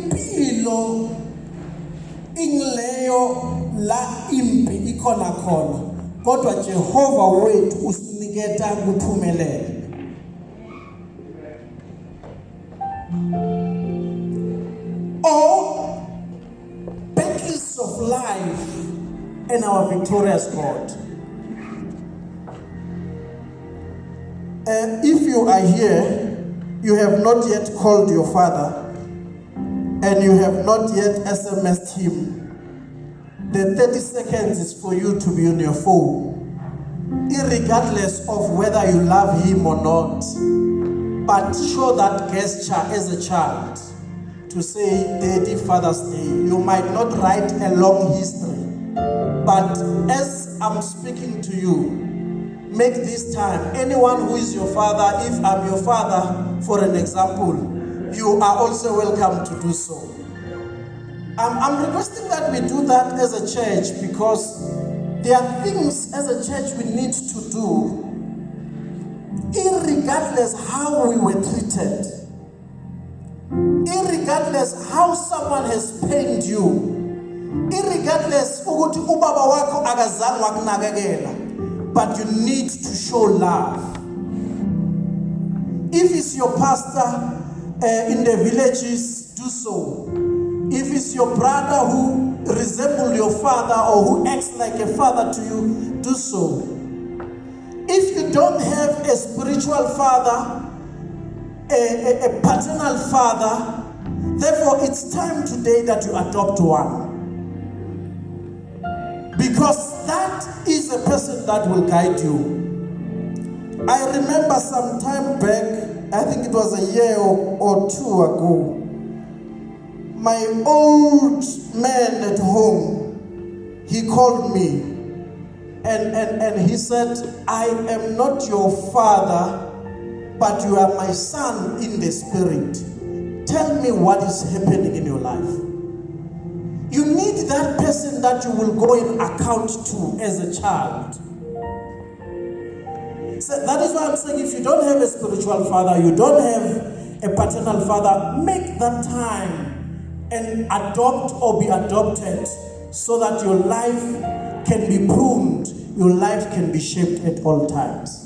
impilo ingileyo la impi ikhona khona, kodwa Jehova wethu usiniketa kuphumelela. Or battles of life and our victorious God. If you are here, you have not yet called your father, and you have not yet SMS'd him, the 30 seconds is for you to be on your phone, irregardless of whether you love him or not. But show that gesture as a child to say, Daddy, Father's Day. You might not write a long history, but as I'm speaking to you, make this time. Anyone who is your father, if I'm your father, for an example, you are also welcome to do so. I'm requesting that we do that as a church, because there are things as a church we need to do, irregardless how we were treated, irregardless how someone has pained you, irregardless ukuthi ubaba wakho akazange wakunakekela, but you need to show love. If it's your pastor in the villages, do so. If it's your brother who resembles your father or who acts like a father to you, do so. If you don't have a spiritual father, a paternal father, therefore it's time today that you adopt one. Because that is a person that will guide you. I remember some time back, I think it was a year or two ago, my old man at home, he called me and he said, I am not your father, but you are my son in the spirit. Tell me what is happening in your life. You need that person that you will go and account to as a child. So that is why I'm saying, if you don't have a spiritual father, you don't have a paternal father, make that time and adopt or be adopted, so that your life can be pruned, your life can be shaped at all times.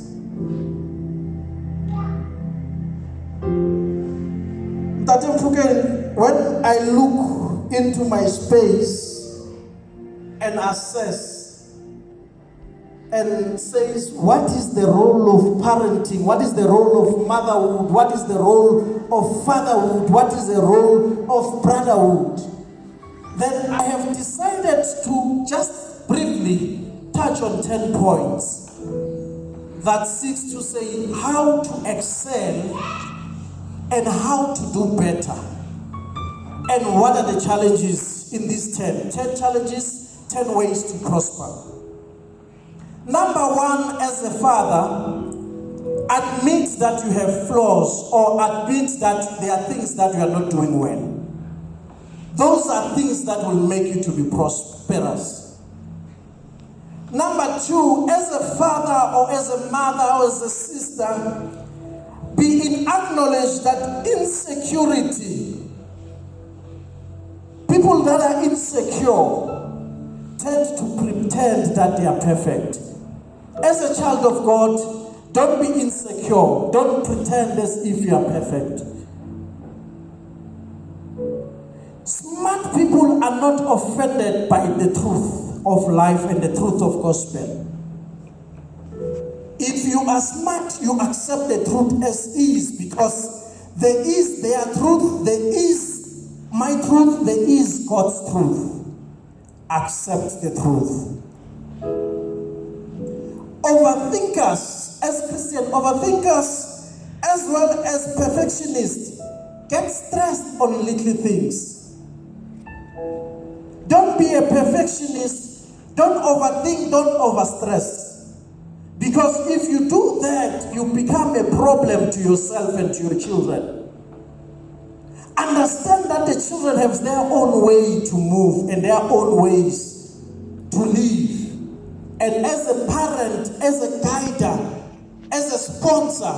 When I look into my space and assess and says, what is the role of parenting? What is the role of motherhood? What is the role of fatherhood? What is the role of brotherhood? Then I have decided to just briefly touch on 10 points that seeks to say how to excel and how to do better. And what are the challenges in these 10? 10 challenges, 10 ways to prosper. Number one, as a father, admit that you have flaws, or admit that there are things that you are not doing well. Those are things that will make you to be prosperous. Number two, as a father or as a mother or as a sister, be in acknowledge that insecurity, people that are insecure tend to pretend that they are perfect. As a child of God, don't be insecure. Don't pretend as if you are perfect. Smart people are not offended by the truth of life and the truth of gospel. If you are smart, you accept the truth as is, because there is their truth, there is my truth, there is God's truth. Accept the truth. Overthinkers, as Christian overthinkers, as well as perfectionists, get stressed on little things. Don't be a perfectionist. Don't overthink, don't overstress. Because if you do that, you become a problem to yourself and to your children. Understand that the children have their own way to move and their own ways to live. And as a parent, as a guider, as a sponsor,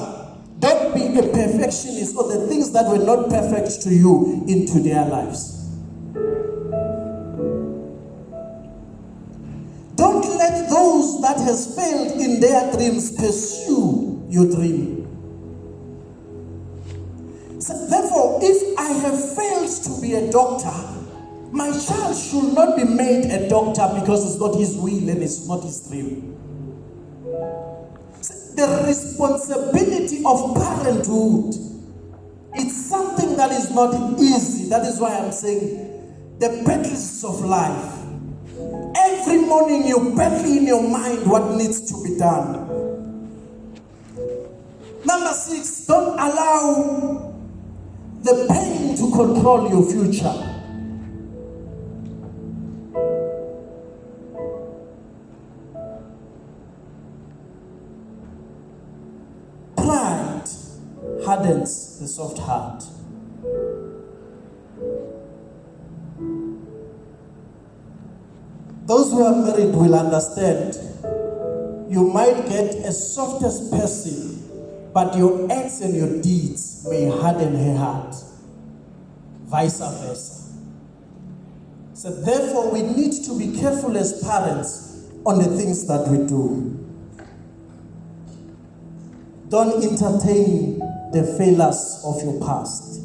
Don't be a perfectionist or the things that were not perfect to you into their lives. Don't let those that has failed in their dreams pursue your dream. So therefore, if I have failed to be a doctor, my child should not be made a doctor because it's not his will and it's not his dream. So the responsibility of parenthood, it's something that is not easy. That is why I'm saying the battles of life. Every morning you battle in your mind what needs to be done. Number 6, don't allow the pain to control your future. Pride hardens the soft heart. Those who are married will understand. You might get a softest person, but your acts and your deeds may harden her heart. Vice versa. So therefore, we need to be careful as parents on the things that we do. Don't entertain the failures of your past.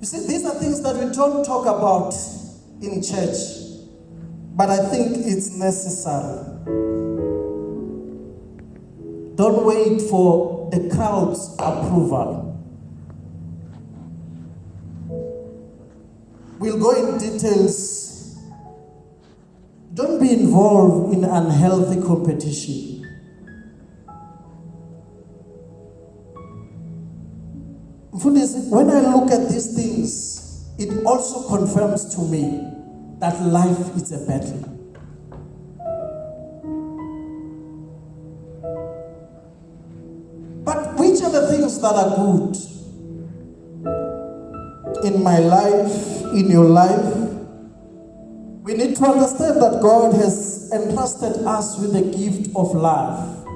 You see, these are things that we don't talk about in church, but I think it's necessary. Don't wait for the crowd's approval. We'll go in details. Don't be involved in unhealthy competition. When I look at these things, it also confirms to me that life is a battle. But which are the things that are good in my life, in your life? We need to understand that God has entrusted us with a gift of love.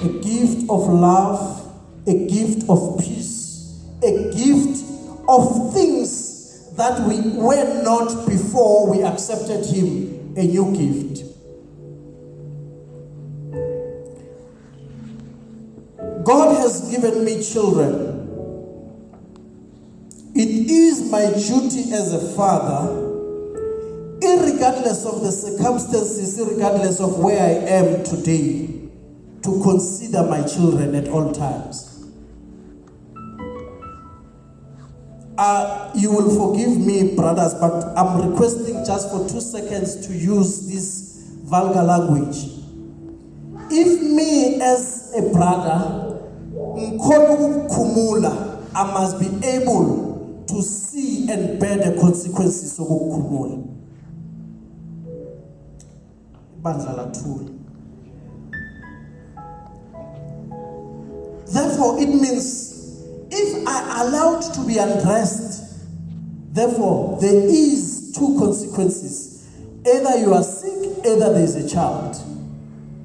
A gift of love, a gift of peace, a gift of things that we were not before we accepted Him, a new gift. God has given me children. It is my duty as a father, irregardless of the circumstances, irregardless of where I am today, to consider my children at all times. You will forgive me, brothers, but I'm requesting just for 2 seconds to use this vulgar language. If me as a brother, I must be able to see and bear the consequences of ukukhumula. Therefore, it means if I allowed to be undressed, therefore there is 2 consequences. Either you are sick, either there is a child.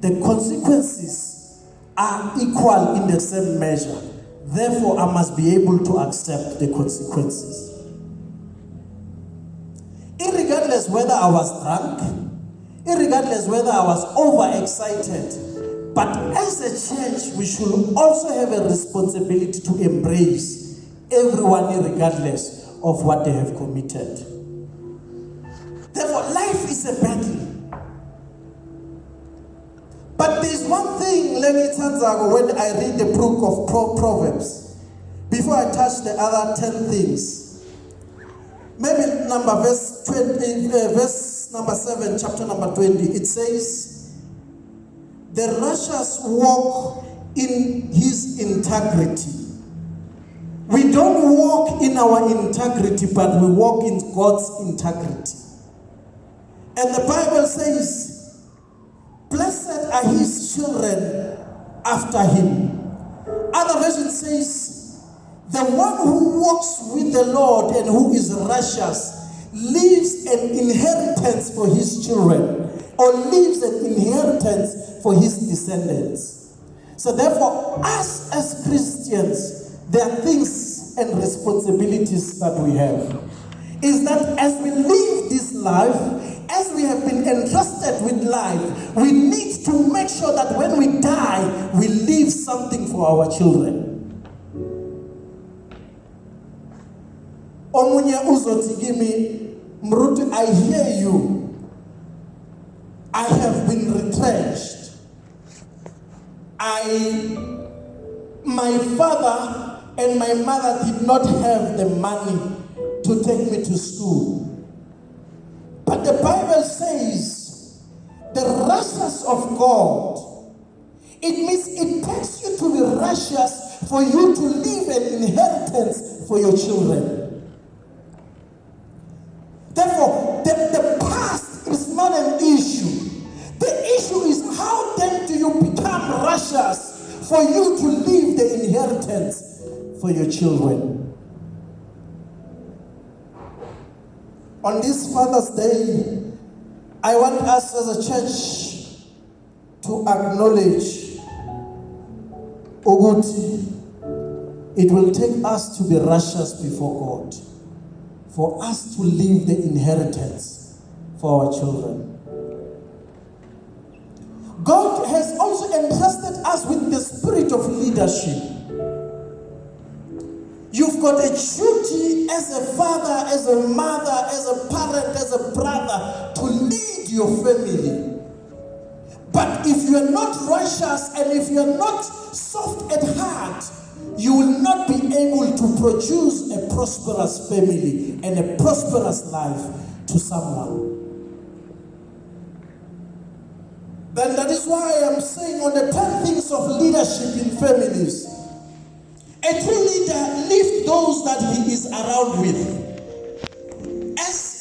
The consequences are equal in the same measure. Therefore, I must be able to accept the consequences. Irregardless whether I was drunk, irregardless whether I was overexcited, but as a church, we should also have a responsibility to embrace everyone regardless of what they have committed. Therefore, life is a battle. But there's one thing, when I read the book of Proverbs, before I touch the other 10 things, maybe verse number 7, chapter number 20, it says, the righteous walk in his integrity. We don't walk in our integrity, but we walk in God's integrity. And the Bible says, blessed are his children after him. Other version says, the one who walks with the Lord and who is righteous leaves an inheritance for his children, or leaves an inheritance for his descendants. So therefore, us as Christians, there are things and responsibilities that we have. Is that as we live this life, as we have been entrusted with life, we need to make sure that when we die, we leave something for our children. Omunye uzoti kimi, Mruti, I hear you. I have been retrenched. My father and my mother did not have the money to take me to school. But the Bible says the righteousness of God, it means it takes you to be righteous for you to leave an inheritance for your children. Therefore, the past is not an issue. The issue is how then do you become righteous for you to leave the inheritance for your children. On this Father's Day, I want us as a church to acknowledge Oguti. It will take us to be righteous before God, for us to leave the inheritance for our children. God has also entrusted us with the spirit of leadership. You've got a duty as a father, as a mother, as a parent, as a brother to lead your family. But if you are not righteous and if you are not soft at heart, you will not be able to produce a prosperous family and a prosperous life to someone. Then that is why I am saying on the 10 things of leadership in families, a true leader lifts those that he is around with.